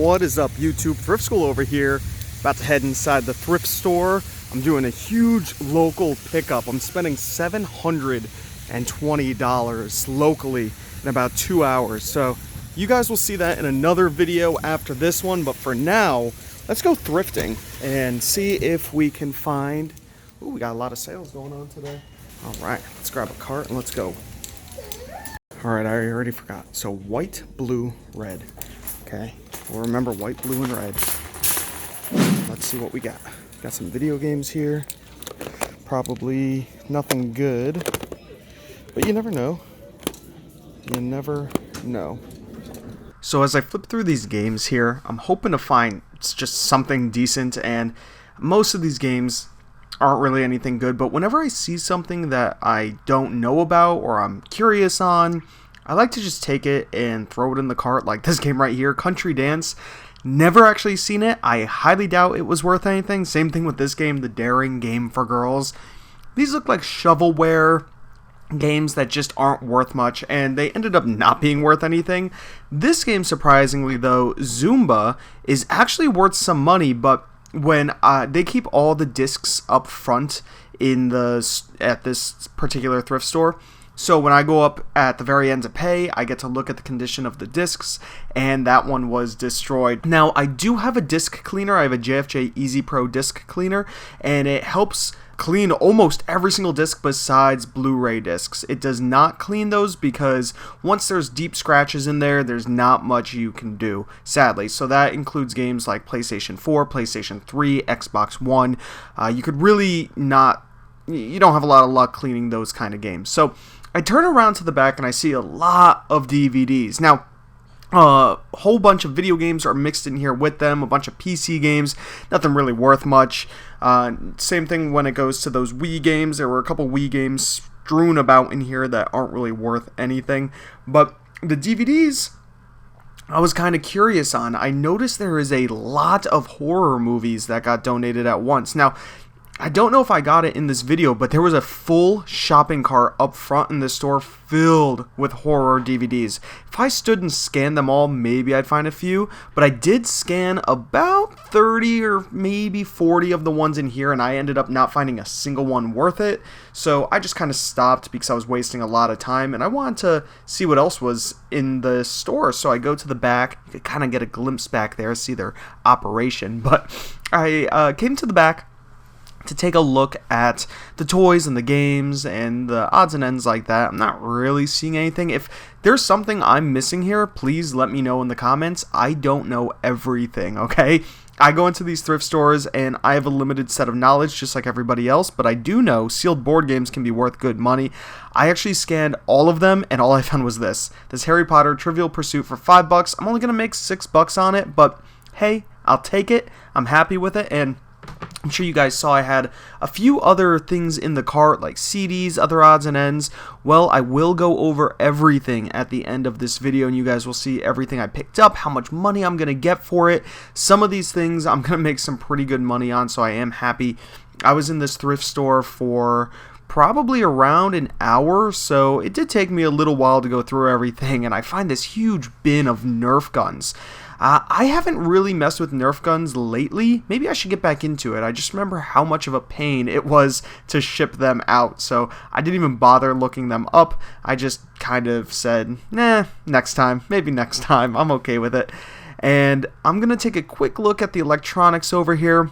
What is up, YouTube? Thrift School over here. About to head inside the thrift store. I'm doing a huge local pickup. I'm spending $720 locally in about 2 hours. So you guys will see that in another video after this one. But for now, let's go thrifting and see if we can find... Ooh, we got a lot of sales going on today. All right, let's grab a cart and let's go. All right, I already forgot. So white, blue, red. Okay, we'll remember white, blue, and red. Let's see what we got. Got some video games here. Probably nothing good, but you never know. You never know. So as I flip through these games here, I'm hoping to find just something decent, and most of these games aren't really anything good, but whenever I see something that I don't know about or I'm curious on, I like to just take it and throw it in the cart, like this game right here, Country Dance. Never actually seen it. I highly doubt it was worth anything. Same thing with this game, the Daring Game for Girls. These look like shovelware games that just aren't worth much, and they ended up not being worth anything. This game, surprisingly though, Zumba, is actually worth some money, but when they keep all the discs up front at this particular thrift store. So when I go up at the very end to pay, I get to look at the condition of the discs, and that one was destroyed. Now, I do have a disc cleaner. I have a JFJ Easy Pro disc cleaner, and it helps clean almost every single disc besides Blu-ray discs. It does not clean those because once there's deep scratches in there, there's not much you can do, sadly. So that includes games like PlayStation 4, PlayStation 3, Xbox One. You could really not... You don't have a lot of luck cleaning those kind of games. So I turn around to the back and I see a lot of DVDs. Now, a whole bunch of video games are mixed in here with them, a bunch of PC games, nothing really worth much. Same thing when it goes to those Wii games. There were a couple Wii games strewn about in here that aren't really worth anything. But the DVDs, I was kind of curious on. I noticed there is a lot of horror movies that got donated at once. Now, I don't know if I got it in this video, but there was a full shopping cart up front in the store filled with horror DVDs. If I stood and scanned them all, maybe I'd find a few, but I did scan about 30 or maybe 40 of the ones in here, and I ended up not finding a single one worth it. So I just kind of stopped because I was wasting a lot of time, and I wanted to see what else was in the store. So I go to the back. You could kind of get a glimpse back there, see their operation, but I came to the back to take a look at the toys and the games and the odds and ends like that. I'm not really seeing anything. If there's something I'm missing here, please let me know in the comments. I don't know everything, okay? I go into these thrift stores and I have a limited set of knowledge just like everybody else, but I do know sealed board games can be worth good money. I actually scanned all of them and all I found was this Harry Potter Trivial Pursuit for $5. I'm only going to make $6 on it, but hey, I'll take it. I'm happy with it, and I'm sure you guys saw I had a few other things in the cart, like CDs, other odds and ends. Well, I will go over everything at the end of this video, and you guys will see everything I picked up, how much money I'm going to get for it. Some of these things I'm going to make some pretty good money on, so I am happy. I was in this thrift store for probably around an hour, so it did take me a little while to go through everything, and I find this huge bin of Nerf guns. I haven't really messed with Nerf guns lately. Maybe I should get back into it. I just remember how much of a pain it was to ship them out, so I didn't even bother looking them up. I just kind of said, nah, next time. Maybe next time. I'm okay with it. And I'm going to take a quick look at the electronics over here.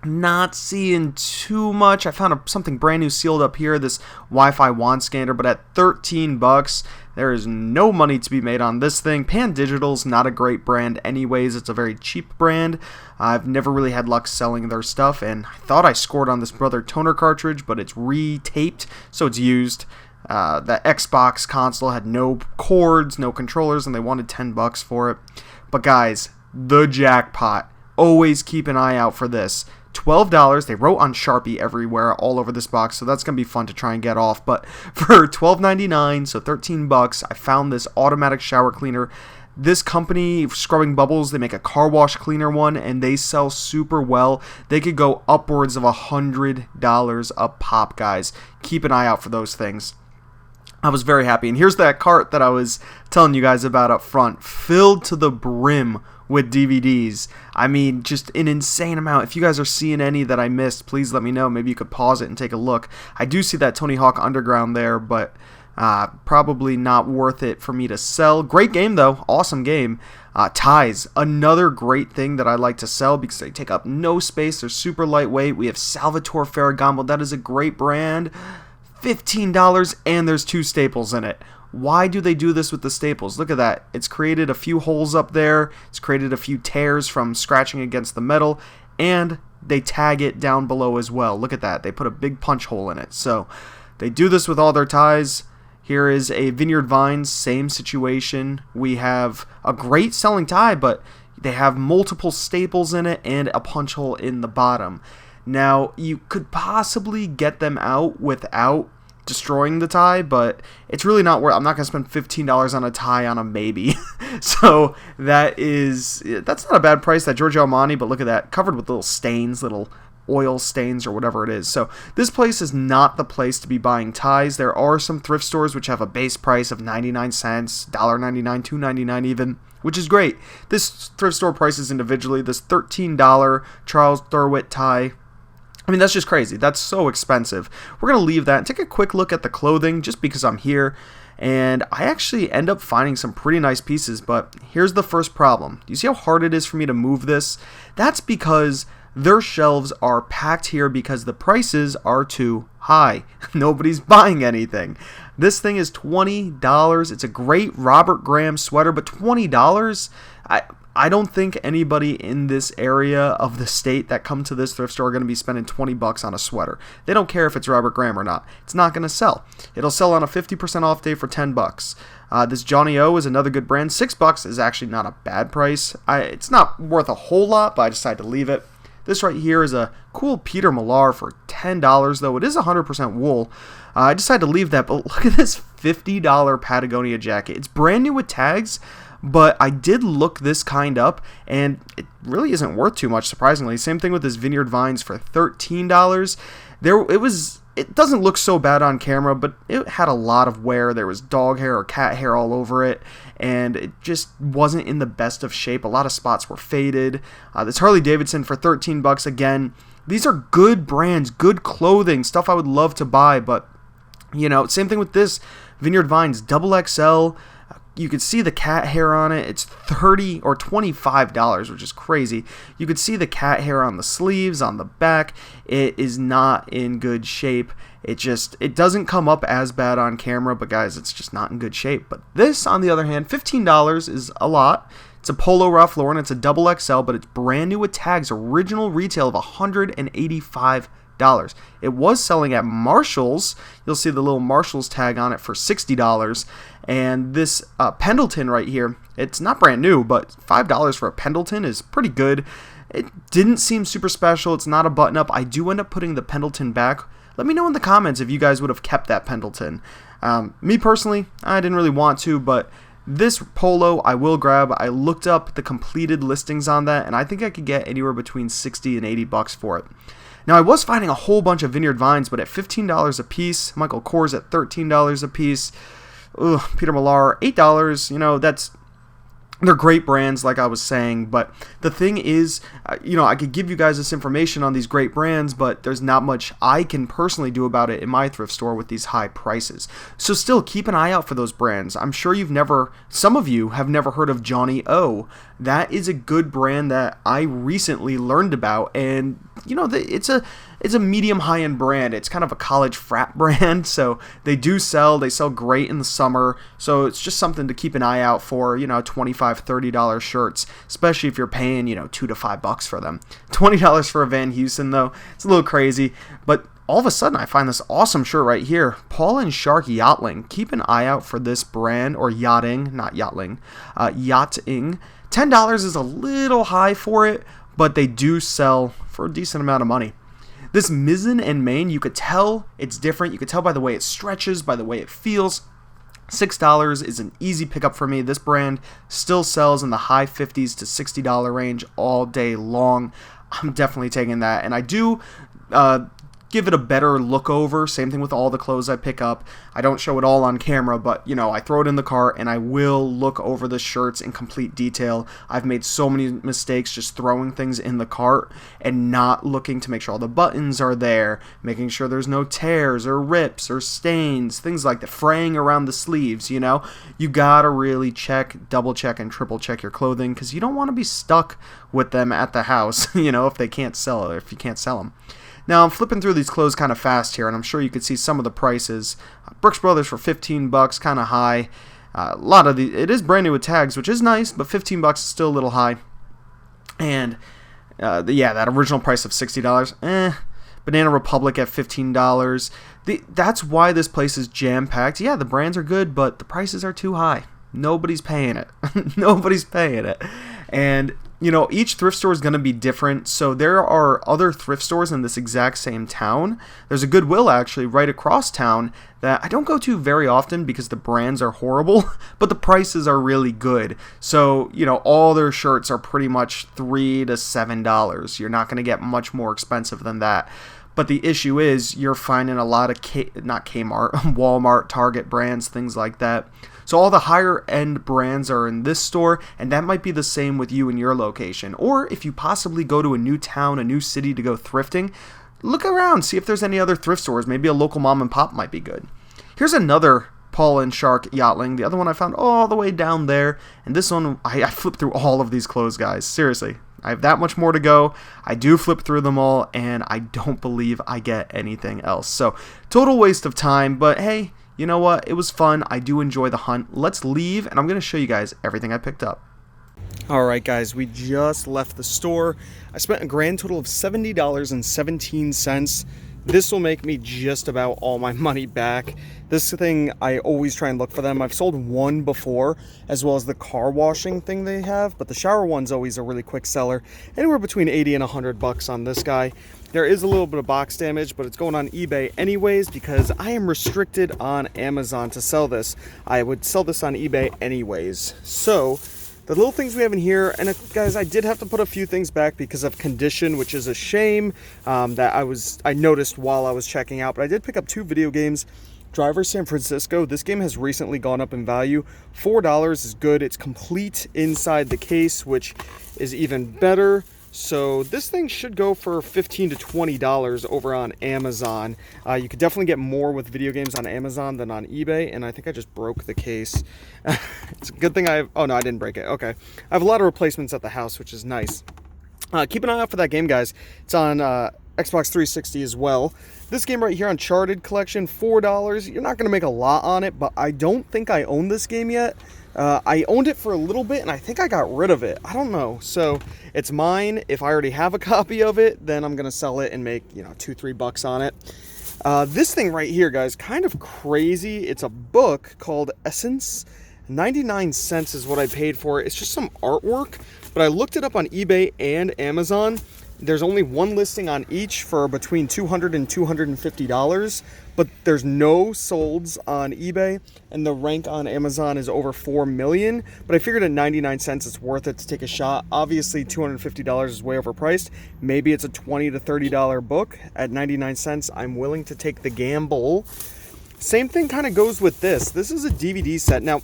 Not seeing too much. I found something brand new sealed up here, this Wi-Fi wand scanner, but at $13, there is no money to be made on this thing. Pan Digital's not a great brand anyways. It's a very cheap brand. I've never really had luck selling their stuff, and I thought I scored on this Brother toner cartridge, but it's re-taped, so it's used. The Xbox console had no cords, no controllers, and they wanted $10 for it. But guys, the jackpot. Always keep an eye out for this. $12. They wrote on Sharpie everywhere all over this box, so that's going to be fun to try and get off. But for $12.99, so $13, I found this automatic shower cleaner. This company, Scrubbing Bubbles, they make a car wash cleaner one, and they sell super well. They could go upwards of $100 a pop, guys. Keep an eye out for those things. I was very happy. And here's that cart that I was telling you guys about up front, filled to the brim with DVDs. I mean, just an insane amount. If you guys are seeing any that I missed, please let me know. Maybe you could pause it and take a look. I do see that Tony Hawk Underground there, but probably not worth it for me to sell. Great game, though. Awesome game. Ties, another great thing that I like to sell because they take up no space. They're super lightweight. We have Salvatore Ferragamo. That is a great brand. $15, and there's 2 staples in it. Why do they do this with the staples? Look at that. It's created a few holes up there. It's created a few tears from scratching against the metal, and they tag it down below as well. Look at that. They put a big punch hole in it. So they do this with all their ties. Here is a Vineyard Vines, same situation. We have a great selling tie, but they have multiple staples in it and a punch hole in the bottom. Now, you could possibly get them out without destroying the tie, but it's really not worth. I'm not going to spend $15 on a tie on a maybe. So that's not a bad price, that Giorgio Armani, but look at that, covered with little stains, little oil stains or whatever it is. So this place is not the place to be buying ties. There are some thrift stores which have a base price of 99 cents, $1.99, $2.99 even, which is great. This thrift store prices individually. This $13 Charles Thurwitt tie, I mean, that's just crazy. That's so expensive. We're going to leave that and take a quick look at the clothing just because I'm here. And I actually end up finding some pretty nice pieces, but here's the first problem. Do you see how hard it is for me to move this? That's because their shelves are packed here because the prices are too high. Nobody's buying anything. This thing is $20. It's a great Robert Graham sweater, but $20? I don't think anybody in this area of the state that come to this thrift store are going to be spending $20 on a sweater. They don't care if it's Robert Graham or not. It's not going to sell. It'll sell on a 50% off day for $10. This Johnny O is another good brand. $6 is actually not a bad price. It's not worth a whole lot, but I decided to leave it. This right here is a cool Peter Millar for $10, though it is 100% wool. I decided to leave that, but look at this $50 Patagonia jacket. It's brand new with tags, but I did look this kind up, and it really isn't worth too much, surprisingly. Same thing with this Vineyard Vines for $13. It doesn't look so bad on camera, but it had a lot of wear. There was dog hair or cat hair all over it, and it just wasn't in the best of shape. A lot of spots were faded. This Harley Davidson for $13 again. These are good brands, good clothing, stuff I would love to buy, but same thing with this Vineyard Vines XXL. You could see the cat hair on it. It's $30 or $25, which is crazy. You could see the cat hair on the sleeves, on the back. It is not in good shape. It doesn't come up as bad on camera, but guys, it's just not in good shape. But this, on the other hand, $15 is a lot. It's a Polo Ralph Lauren. It's a XXL, but it's brand new with tags. Original retail of $185. It was selling at Marshall's. You'll see the little Marshall's tag on it for $60. And this Pendleton right here, it's not brand new, but $5 for a Pendleton is pretty good. It didn't seem super special. It's not a button up. I do end up putting the Pendleton back. Let me know in the comments if you guys would have kept that Pendleton. Me personally, I didn't really want to, but this polo I will grab. I looked up the completed listings on that, and I think I could get anywhere between $60 and $80 for it. Now, I was finding a whole bunch of Vineyard Vines, but at $15 a piece. Michael Kors at $13 a piece. Peter Millar, $8. They're great brands, like I was saying, but the thing is, I could give you guys this information on these great brands, but there's not much I can personally do about it in my thrift store with these high prices. So still, keep an eye out for those brands. I'm sure some of you have never heard of Johnny O. That is a good brand that I recently learned about, and it's a medium high-end brand. It's kind of a college frat brand, so they sell great in the summer, so it's just something to keep an eye out for, $25, $30 shirts, especially if you're paying, $2 to $5 for them. $20 for a Van Heusen, though, it's a little crazy, but all of a sudden I find this awesome shirt right here, Paul and Shark Yachtling. Keep an eye out for this brand, or Yachting, not Yachtling, Yachting. $10 is a little high for it, but they do sell for a decent amount of money. This Mizzen and Main, you could tell it's different. You could tell by the way it stretches, by the way it feels. $6 is an easy pickup for me. This brand still sells in the high $50s to $60 range all day long. I'm definitely taking that. And I do give it a better look over. Same thing with all the clothes I pick up. I don't show it all on camera, but you know, I throw it in the cart and I will look over the shirts in complete detail. I've made so many mistakes just throwing things in the cart and not looking to make sure all the buttons are there, making sure there's no tears or rips or stains, things like that, fraying around the sleeves, you know. You gotta really check, double check, and triple check your clothing, because you don't want to be stuck with them at the house, you know, if they can't sell it, or if you can't sell them. Now, I'm flipping through these clothes kind of fast here, and I'm sure you could see some of the prices. Brooks Brothers for $15, kind of high. A lot of the, it is brand new with tags, which is nice, but $15 is still a little high. And yeah, that original price of $60, Banana Republic at $15. That's why this place is jam-packed. Yeah, the brands are good, but the prices are too high. Nobody's paying it. Nobody's paying it. And you know, each thrift store is going to be different, so there are other thrift stores in this exact same town. There's a Goodwill, actually, right across town that I don't go to very often because the brands are horrible, but the prices are really good. So, you know, all their shirts are pretty much $3 to $7. You're not going to get much more expensive than that. But the issue is you're finding a lot of not Kmart, Walmart, Target brands, things like that. So all the higher end brands are in this store, and that might be the same with you in your location. Or if you possibly go to a new town, a new city to go thrifting, look around, see if there's any other thrift stores. Maybe a local mom and pop might be good. Here's another Paul and Shark Yachtling. The other one I found all the way down there. And this one, I flipped through all of these clothes, guys. Seriously. I have that much more to go. I do flip through them all, and I don't believe I get anything else. So, total waste of time, but hey, you know what? It was fun. I do enjoy the hunt. Let's leave, and I'm going to show you guys everything I picked up. Alright guys, we just left the store. I spent a grand total of $70.17. This will make me just about all my money back. This thing, I always try and look for them. I've sold one before, as well as the car washing thing they have, but the shower one's always a really quick seller. Anywhere between 80 and 100 bucks on this guy. There is a little bit of box damage, but it's going on eBay anyways because I am restricted on Amazon to sell this. I would sell this on eBay anyways. So, the little things we have in here, and guys, I did have to put a few things back because of condition, which is a shame that I noticed while I was checking out, but I did pick up 2 video games. Driver San Francisco, this game has recently gone up in value. $4 is good. It's complete inside the case, which is even better. So this thing should go for $15 to $20 over on Amazon. You could definitely get more with video games on Amazon than on eBay, and I think I just broke the case. It's a good thing oh no, I didn't break it. Okay. I have a lot of replacements at the house, which is nice. Keep an eye out for that game, guys. It's on Xbox 360 as well. This game right here, Uncharted Collection, $4. You're not going to make a lot on it, but I don't think I own this game yet. I owned it for a little bit, and I think I got rid of it. I don't know. So it's mine. If I already have a copy of it, then I'm going to sell it and make, you know, $2-3 on it. This thing right here, guys, kind of crazy. It's a book called Essence. 99 cents is what I paid for it. It's just some artwork, but I looked it up on eBay and Amazon. There's only one listing on each for between $200 and $250, but there's no solds on eBay, and the rank on Amazon is over 4 million, but I figured at 99 cents it's worth it to take a shot. Obviously, $250 is way overpriced. Maybe it's a $20 to $30 book. At 99 cents, I'm willing to take the gamble. Same thing kind of goes with this. This is a DVD set. Now,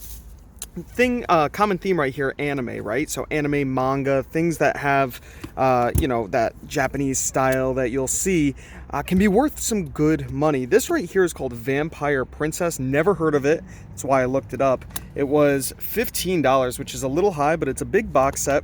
common theme right here, anime, right? So anime, manga, things that have you know, that Japanese style that you'll see can be worth some good money. This right here is called Vampire Princess. Never heard of it. That's why I looked it up. It was $15, which is a little high, but it's a big box set.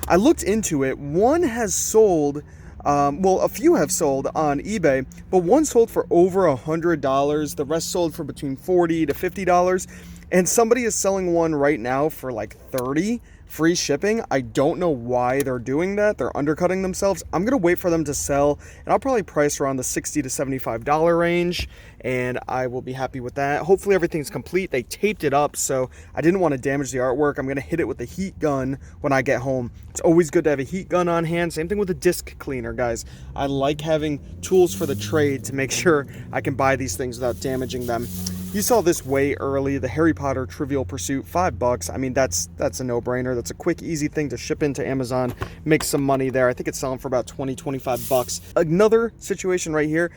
I looked into it. One has sold, well, a few have sold on eBay, but one sold for over $100. The rest sold for between $40 to $50. And somebody is selling one right now for like $30, free shipping. I don't know why they're doing that. They're undercutting themselves. I'm going to wait for them to sell, and I'll probably price around the $60 to $75 range, and I will be happy with that. Hopefully everything's complete. They taped it up, so I didn't want to damage the artwork. I'm going to hit it with a heat gun when I get home. It's always good to have a heat gun on hand. Same thing with a disc cleaner, guys. I like having tools for the trade to make sure I can buy these things without damaging them. You saw this way early, the Harry Potter Trivial Pursuit, $5. I mean, that's a no-brainer. That's a quick, easy thing to ship into Amazon, make some money there. I think it's selling for about 20-25 bucks. Another situation right here,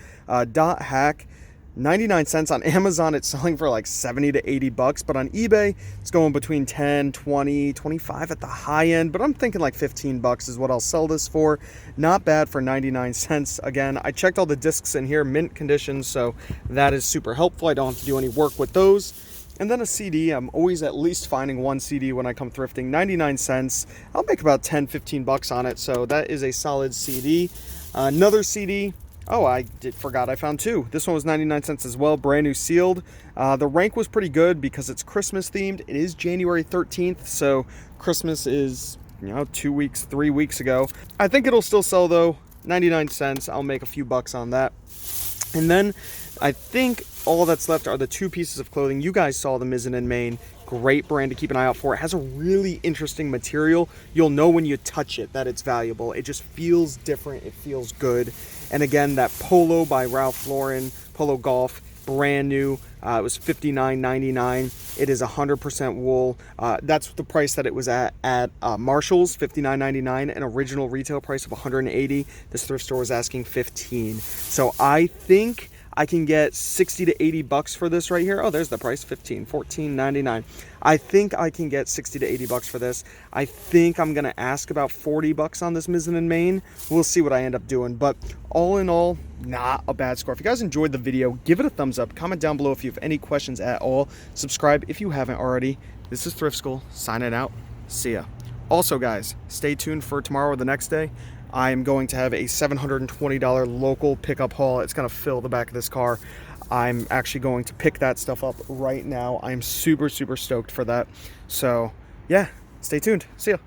Dot Hack, 99 cents. On Amazon it's selling for like 70 to 80 bucks, but on eBay it's going between 10, 20, 25 at the high end, but I'm thinking like 15 bucks is what I'll sell this for. Not bad for 99 cents. Again, I checked all the discs in here, mint condition, so that is super helpful. I don't have to do any work with those. And then a CD, I'm always at least finding one CD when I come thrifting. 99 cents. I'll make about 10, 15 bucks on it, so that is a solid CD. Another CD, oh, I forgot I found two. This one was 99 cents as well, brand new sealed. The rank was pretty good because it's Christmas themed. It is January 13th, so Christmas is, 2 weeks, 3 weeks ago. I think it'll still sell though, 99 cents. I'll make a few bucks on that. And then I think all that's left are the two pieces of clothing. You guys saw the Mizzen in Maine. Great brand to keep an eye out for. It has a really interesting material. You'll know when you touch it that it's valuable. It just feels different. It feels good. And again, that polo by Ralph Lauren, Polo Golf, brand new. It was $59.99. It is 100% wool. That's the price that it was at Marshall's, $59.99, an original retail price of $180. This thrift store was asking $15. So I think I can get 60 to 80 bucks for this right here. Oh, there's the price, $14.99. I think I can get 60 to 80 bucks for this. I think I'm gonna ask about 40 bucks on this Mizzen in Maine. We'll see what I end up doing, but all in all, not a bad score. If you guys enjoyed the video, give it a thumbs up. Comment down below if you have any questions at all. Subscribe if you haven't already. This is Thrift School, signing out. See ya. Also, guys, stay tuned for tomorrow or the next day. I am going to have a $720 local pickup haul. It's going to fill the back of this car. I'm actually going to pick that stuff up right now. I'm super, super stoked for that. So, yeah, stay tuned. See ya.